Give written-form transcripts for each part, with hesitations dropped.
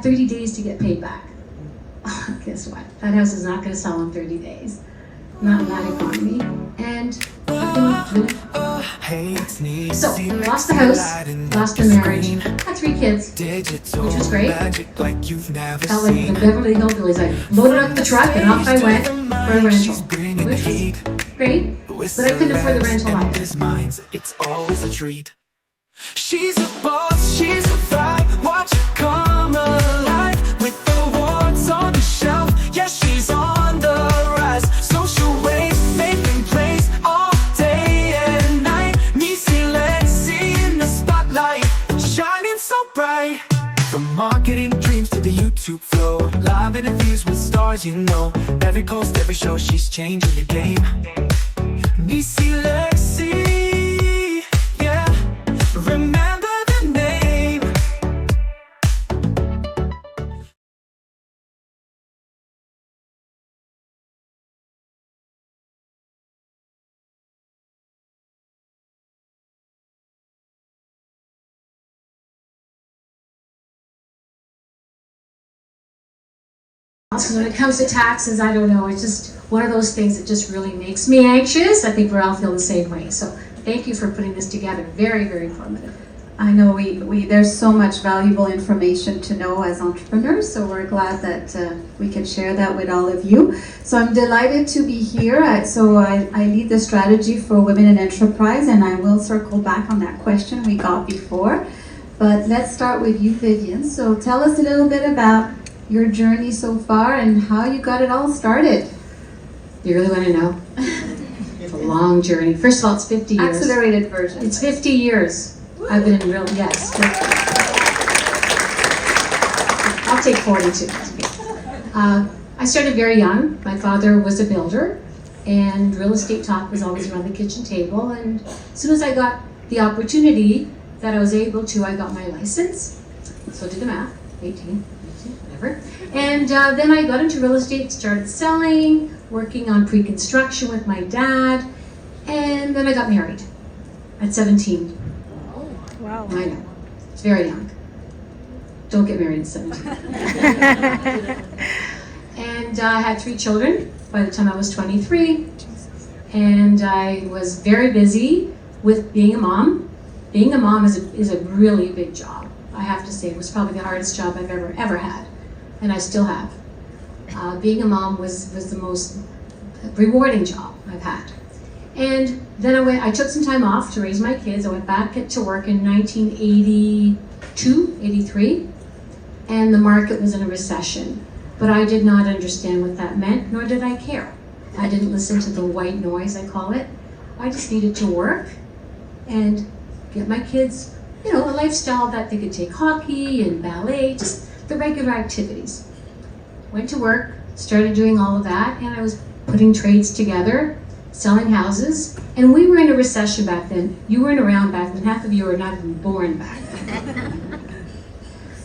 30 days to get paid back. Oh, guess what? That house is not going to sell in 30 days. Not in that economy. And so, lost the house, lost the marriage, had 3 kids, which was great. Felt like the Beverly Hillbillies. I loaded up the truck and off I went for a rental, which was great, but I couldn't afford the rental either. It's always a treat. She's a boss, she's a vibe, watch her come alive with the awards on the shelf. Yeah, she's on the rise. Social waves, making plays all day and night. Neecee, Lexy in the spotlight, shining so bright. From marketing dreams to the YouTube flow, live interviews with stars, you know. Every post, every show, she's changing the game. Neecee, Lexy, yeah, remember the name. Also, when it comes to taxes, I don't know, it's just one of those things that just really makes me anxious. I think we all feel the same way. So thank you for putting this together. Very, very informative. I know there's so much valuable information to know as entrepreneurs, so we're glad that we can share that with all of you. So I'm delighted to be here. I lead the strategy for women in enterprise, and I will circle back on that question we got before. But let's start with you, Vivian. So tell us a little bit about your journey so far and how you got it all started. You really want to know? It's a long journey. First of all, it's 50 years. Accelerated version. It's 50 years. I've been in yes. I'll take 42. I started very young. My father was a builder, and real estate talk was always around the kitchen table. And as soon as I got the opportunity that I was able to, I got my license. So did the math, 18, whatever. And then I got into real estate, started selling, working on pre-construction with my dad, and then I got married at 17. Wow. I know, it's very young. Don't get married at 17. And I had 3 children by the time I was 23. And I was very busy with being a mom. Being a mom is a really big job. I have to say, it was probably the hardest job I've ever had. And I still have. Being a mom was the most rewarding job I've had. And then I took some time off to raise my kids. I went back to work in 1982, 83, and the market was in a recession. But I did not understand what that meant, nor did I care. I didn't listen to the white noise, I call it. I just needed to work and get my kids, a lifestyle that they could take hockey and ballet, just the regular activities. Went to work, started doing all of that, and I was putting trades together, selling houses, and we were in a recession back then. You weren't around back then. Half of you were not even born back then.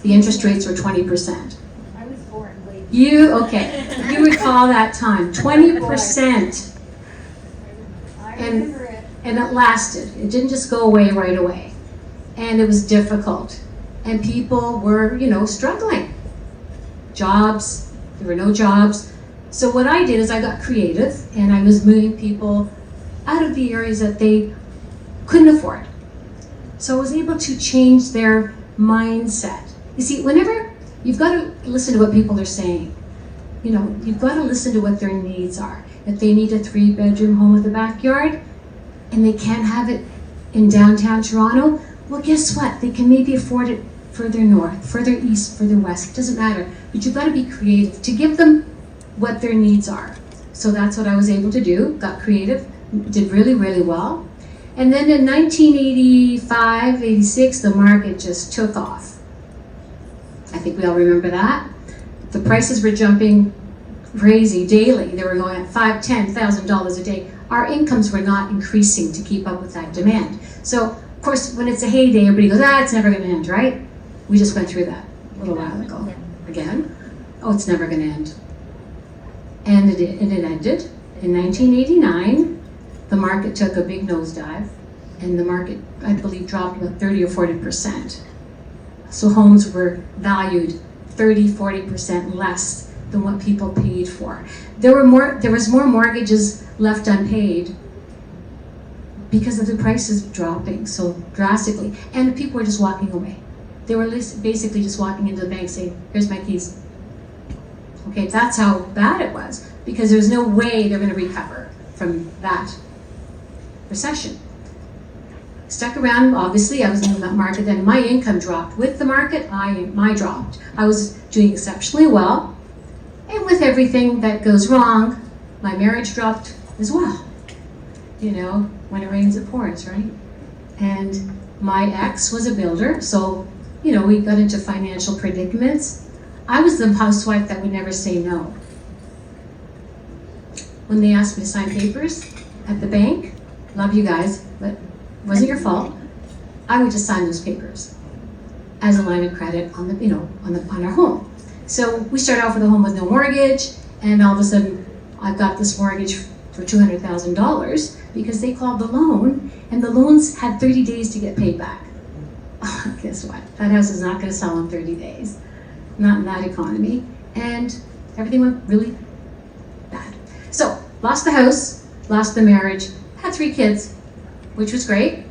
The interest rates were 20%. I was born late. You recall that time, 20%. And it lasted. It didn't just go away right away. And it was difficult. And people were, struggling. Jobs, there were no jobs. So what I did is I got creative, and I was moving people out of the areas that they couldn't afford. So I was able to change their mindset. You see, whenever you've got to listen to what people are saying, you've got to listen to what their needs are. If they need a 3-bedroom home with a backyard, and they can't have it in downtown Toronto, well, guess what? They can maybe afford it further north, further east, further west. It doesn't matter. But you've got to be creative to give them what their needs are. So that's what I was able to do. Got creative, did really, really well. And then in 1985, 86, the market just took off. I think we all remember that. The prices were jumping crazy daily. They were going at $5,000, $10,000 a day. Our incomes were not increasing to keep up with that demand. So, of course, when it's a heyday, everybody goes, it's never going to end, right? We just went through that a little while ago. Again, it's never going to end. And it ended. In 1989, the market took a big nosedive, and the market, I believe, dropped about 30 or 40%. So homes were valued 30-40% less than what people paid for. There was more mortgages left unpaid because of the prices dropping so drastically, and people were just walking away. They were basically just walking into the bank saying, "Here's my keys." Okay, that's how bad it was, because there's no way they're going to recover from that recession. Stuck around, obviously, I was in that market, then my income dropped. With the market, my dropped. I was doing exceptionally well, and with everything that goes wrong, my marriage dropped as well. You know, when it rains, it pours, right? And my ex was a builder, so, you know, we got into financial predicaments. I was the housewife that would never say no. When they asked me to sign papers at the bank, love you guys, but it wasn't your fault, I would just sign those papers as a line of credit on the, you know, on our home. So we started off with a home with no mortgage, and all of a sudden I've got this mortgage for $200,000 because they called the loan, and the loans had 30 days to get paid back. Oh, guess what? That house is not going to sell in 30 days. Not in that economy. And everything went really bad. So, lost the house, lost the marriage, had 3 kids, which was great.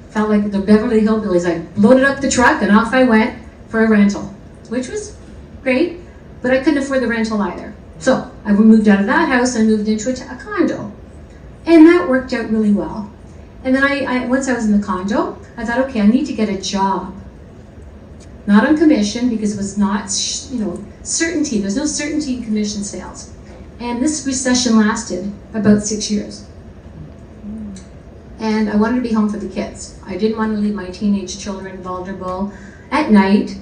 Felt like the Beverly Hillbillies. I loaded up the truck and off I went for a rental, which was great, but I couldn't afford the rental either. So, I moved out of that house and moved into a condo. And that worked out really well. And then once I was in the condo, I thought, okay, I need to get a job. Not on commission, because it was not, you know, certainty. There's no certainty in commission sales. And this recession lasted about 6 years. And I wanted to be home for the kids. I didn't want to leave my teenage children vulnerable at night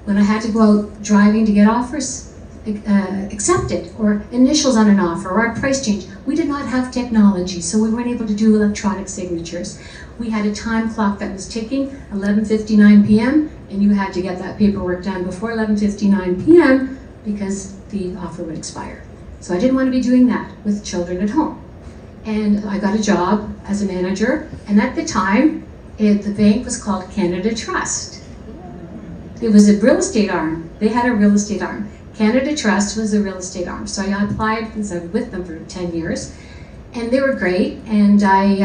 when I had to go out driving to get offers accepted, or initials on an offer, or a price change. We did not have technology, so we weren't able to do electronic signatures. We had a time clock that was ticking, 11:59 p.m., and you had to get that paperwork done before 11:59 p.m. because the offer would expire. So I didn't want to be doing that with children at home. And I got a job as a manager, and at the time, the bank was called Canada Trust. It was a real estate arm. They had a real estate arm. Canada Trust was the real estate arm. So I applied, because I was with them for 10 years, and they were great, and I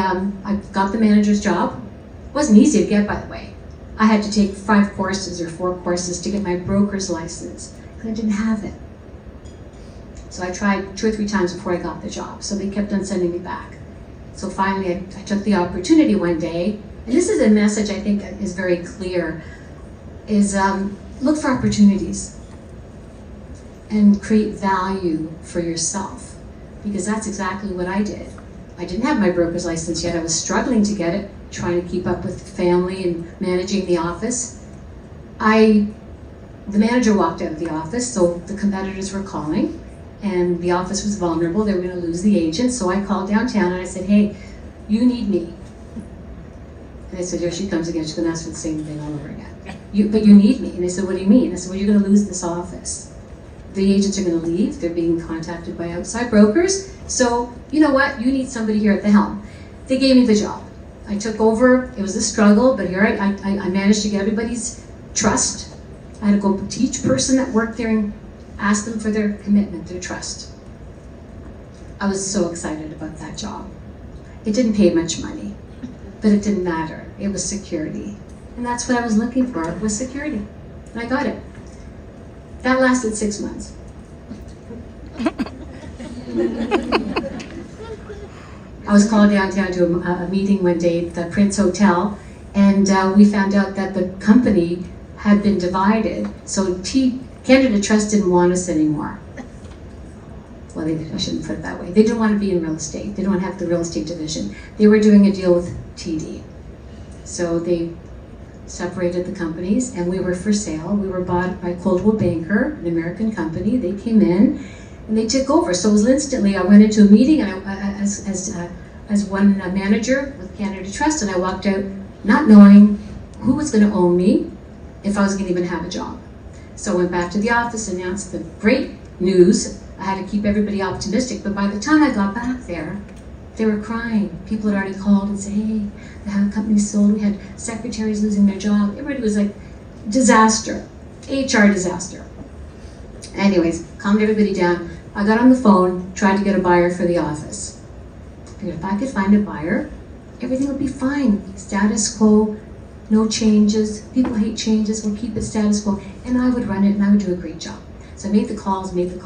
got the manager's job. It wasn't easy to get, by the way. I had to take 5 courses or 4 courses to get my broker's license, because I didn't have it. So I tried 2 or 3 times before I got the job, so they kept on sending me back. So finally I took the opportunity one day, and this is a message I think is very clear, is look for opportunities and create value for yourself, because that's exactly what I did. I didn't have my broker's license yet. I was struggling to get it, trying to keep up with family and managing the office. The manager walked out of the office, so the competitors were calling, and the office was vulnerable. They were going to lose the agent, so I called downtown and I said, "Hey, you need me." And they said, "Here she comes again. She's going to ask for the same thing all over again. But you need me." And they said, "What do you mean?" I said, "Well, you're going to lose this office. The agents are going to leave. They're being contacted by outside brokers. So, you know what? You need somebody here at the helm." They gave me the job. I took over. It was a struggle, but here I managed to get everybody's trust. I had to go to each person that worked there and ask them for their commitment, their trust. I was so excited about that job. It didn't pay much money, but it didn't matter. It was security. And that's what I was looking for, was security. And I got it. That lasted 6 months. I was called downtown to a meeting one day at the Prince Hotel, and we found out that the company had been divided. So Canada Trust didn't want us anymore. Well, I shouldn't put it that way. They didn't want to be in real estate. They didn't want to have the real estate division. They were doing a deal with TD. So they separated the companies, and we were for sale. We were bought by Coldwell Banker, an American company. They came in and they took over. So it was instantly, I went into a meeting and as one manager with Canada Trust, and I walked out not knowing who was going to own me, if I was going to even have a job. So I went back to the office, announced the great news. I had to keep everybody optimistic, but by the time I got back there, they were crying. People had already called and said, "Hey, the company sold." We had secretaries losing their job. Everybody was like, disaster. HR disaster. Anyways, calmed everybody down. I got on the phone, tried to get a buyer for the office. Figured if I could find a buyer, everything would be fine. Status quo, no changes. People hate changes, we'll keep it status quo. And I would run it and I would do a great job. So I made the calls, and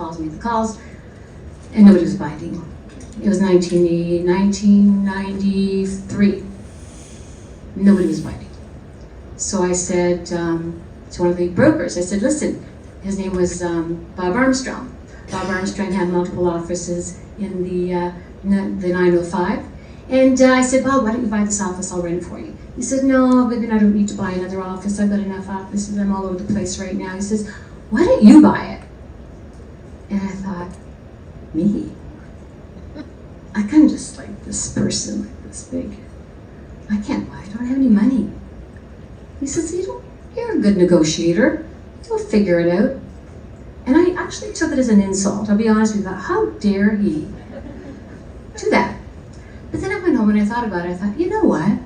nobody was biting. It was 1993. Nobody was biting. So I said to one of the brokers, I said, listen, his name was Bob Armstrong. Bob Armstrong had multiple offices in the 905. And I said, Bob, why don't you buy this office? I'll rent it for you. He said, no, Vivian, I don't need to buy another office. I've got enough offices. I'm all over the place right now. He says, why don't you buy it? And I thought, me? I kind of just like this person, like this big. I can't buy it. I don't have any money. He says, you're a good negotiator. You'll figure it out. And I actually took it as an insult. I'll be honest with you. How dare he do that? But then I went home and I thought about it. I thought, you know what?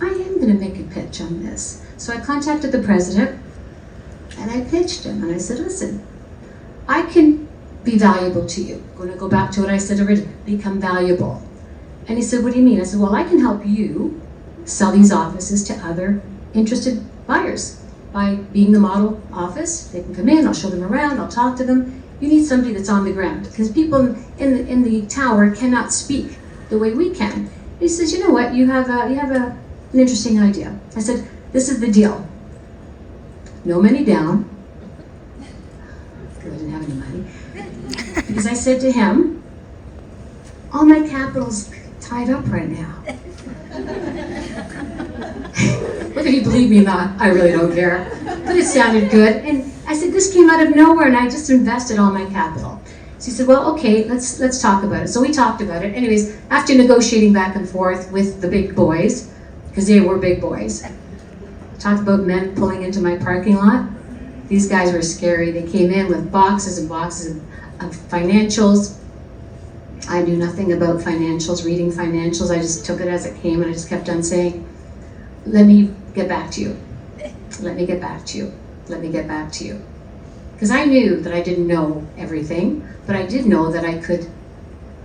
I am going to make a pitch on this. So I contacted the president and I pitched him. And I said, listen, I can be valuable to you. I'm going to go back to what I said originally. Become valuable. And he said, what do you mean? I said, well, I can help you sell these offices to other interested buyers by being the model office. They can come in, I'll show them around, I'll talk to them. You need somebody that's on the ground because people in the tower cannot speak the way we can. He says, you know what, you have an interesting idea. I said, this is the deal. No money down, because I didn't have any money. Because I said to him, all my capital's tied up right now. Whether you believe me or not, I really don't care. But it sounded good. And I said, this came out of nowhere and I just invested all my capital. So he said, well, okay, let's talk about it. So we talked about it. Anyways, after negotiating back and forth with the big boys, because they were big boys, talked about men pulling into my parking lot. These guys were scary. They came in with boxes and boxes of financials. I knew nothing about financials, reading financials. I just took it as it came and I just kept on saying, let me get back to you. Let me get back to you. Let me get back to you. Because I knew that I didn't know everything, but I did know that I could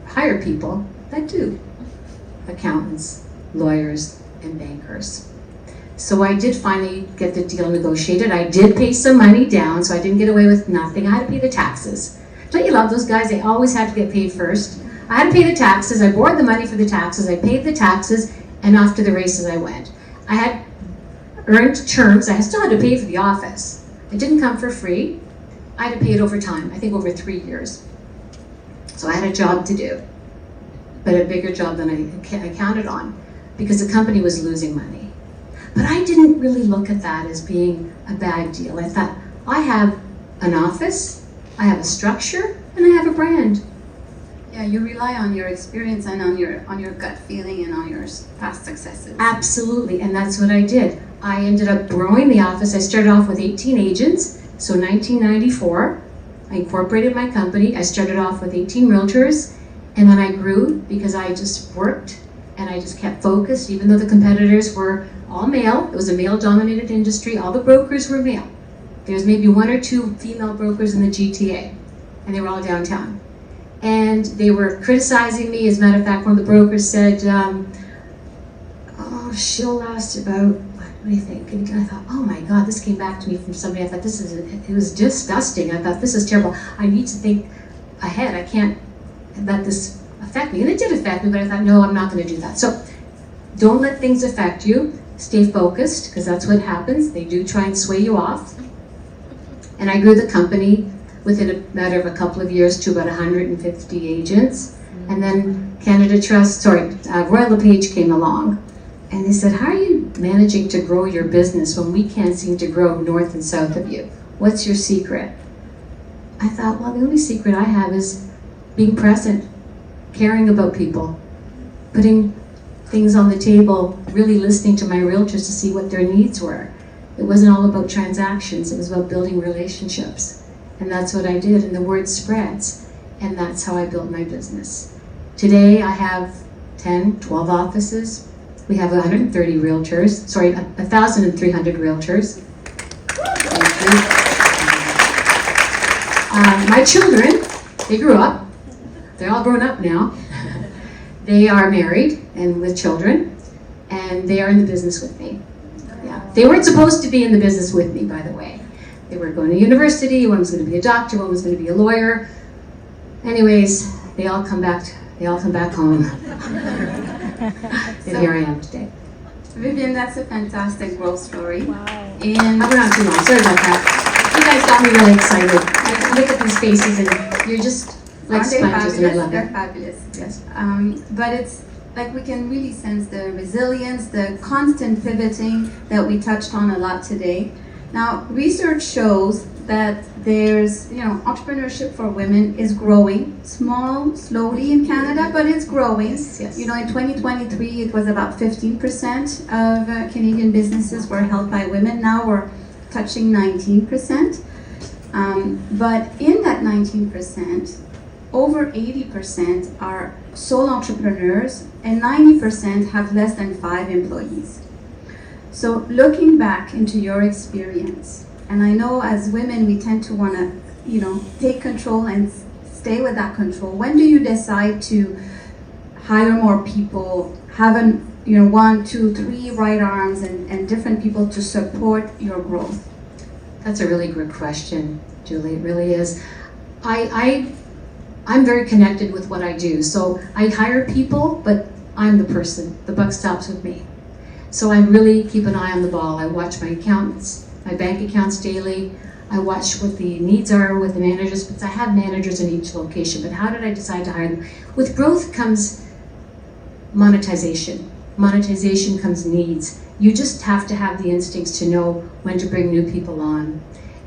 hire people that do. Accountants, lawyers, and bankers. So I did finally get the deal negotiated. I did pay some money down, so I didn't get away with nothing. I had to pay the taxes. Don't you love those guys? They always had to get paid first. I had to pay the taxes. I borrowed the money for the taxes. I paid the taxes, and off to the races I went. I had earned terms. I still had to pay for the office. It didn't come for free. I had to pay it over time, I think over 3 years. So I had a job to do, but a bigger job than I counted on because the company was losing money. But I didn't really look at that as being a bad deal. I thought, I have an office, I have a structure, and I have a brand. Yeah, you rely on your experience and on your gut feeling and on your past successes. Absolutely, and that's what I did. I ended up growing the office. I started off with 18 agents. So 1994, I incorporated my company. I started off with 18 realtors, and then I grew because I just worked and I just kept focused, even though the competitors were all male. It was a male-dominated industry. All the brokers were male. There's maybe 1 or 2 female brokers in the GTA, and they were all downtown. And they were criticizing me. As a matter of fact, one of the brokers said, oh, she'll last about, what do you think? And I thought, oh my God, this came back to me from somebody. I thought, it was disgusting. I thought, this is terrible. I need to think ahead. I can't let this affect me. And it did affect me, but I thought, no, I'm not going to do that. So don't let things affect you. Stay focused, because that's what happens. They do try and sway you off. And I grew the company within a matter of a couple of years to about 150 agents. And then Royal LePage came along. And they said, how are you managing to grow your business when we can't seem to grow north and south of you? What's your secret? I thought, well, the only secret I have is being present, caring about people, putting things on the table, really listening to my realtors to see what their needs were. It wasn't all about transactions, it was about building relationships. And that's what I did, and the word spreads. And that's how I built my business. Today I have 10, 12 offices. We have 130 realtors, 1,300 realtors. Thank you. My children, they grew up. They're all grown up now. They are married and with children, and they are in the business with me. Yeah, they weren't supposed to be in the business with me, by the way. They were going to university. One was going to be a doctor. One was going to be a lawyer. Anyways, they all come back home. And here I am today. Vivian, that's a fantastic growth story. Wow. And I went on too long. Sorry about that. You guys got me really excited. I look at these faces, and you're just like aren't they sponges, and I fabulous? love They're it. fabulous. Yes. But it's like we can really sense the resilience, the constant pivoting that we touched on a lot today. Now, research shows that there's, entrepreneurship for women is growing, slowly in Canada, but it's growing. Yes. In 2023, it was about 15% of Canadian businesses were held by women. Now we're touching 19%. But in that 19%, over 80% are sole entrepreneurs, and 90% have less than 5 employees. So looking back into your experience, and I know as women we tend to want to, take control and stay with that control. When do you decide to hire more people, have 1, 2, 3 right arms and different people to support your growth? That's a really good question, Julie. It really is. I'm very connected with what I do. So I hire people, but I'm the person. The buck stops with me. So I really keep an eye on the ball. I watch my accounts, my bank accounts daily. I watch what the needs are with the managers, because I have managers in each location. But how did I decide to hire them? With growth comes monetization. Monetization comes needs. You just have to have the instincts to know when to bring new people on.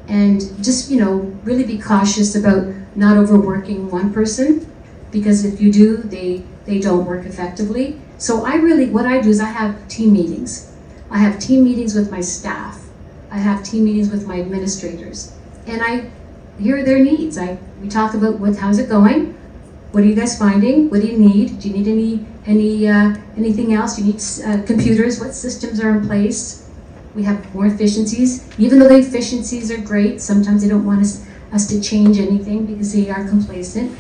And just, really be cautious about not overworking one person, because if you do, they don't work effectively. So what I do is I have team meetings. I have team meetings with my staff. I have team meetings with my administrators. And I hear their needs. We talk about how's it going? What are you guys finding? What do you need? Do you need anything else? Do you need computers? What systems are in place? We have more efficiencies. Even though the efficiencies are great, sometimes they don't want us to change anything because they are complacent.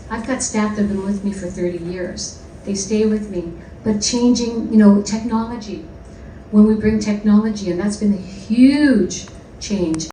I've got staff that have been with me for 30 years. They stay with me. But changing, technology. When we bring technology, and that's been a huge change.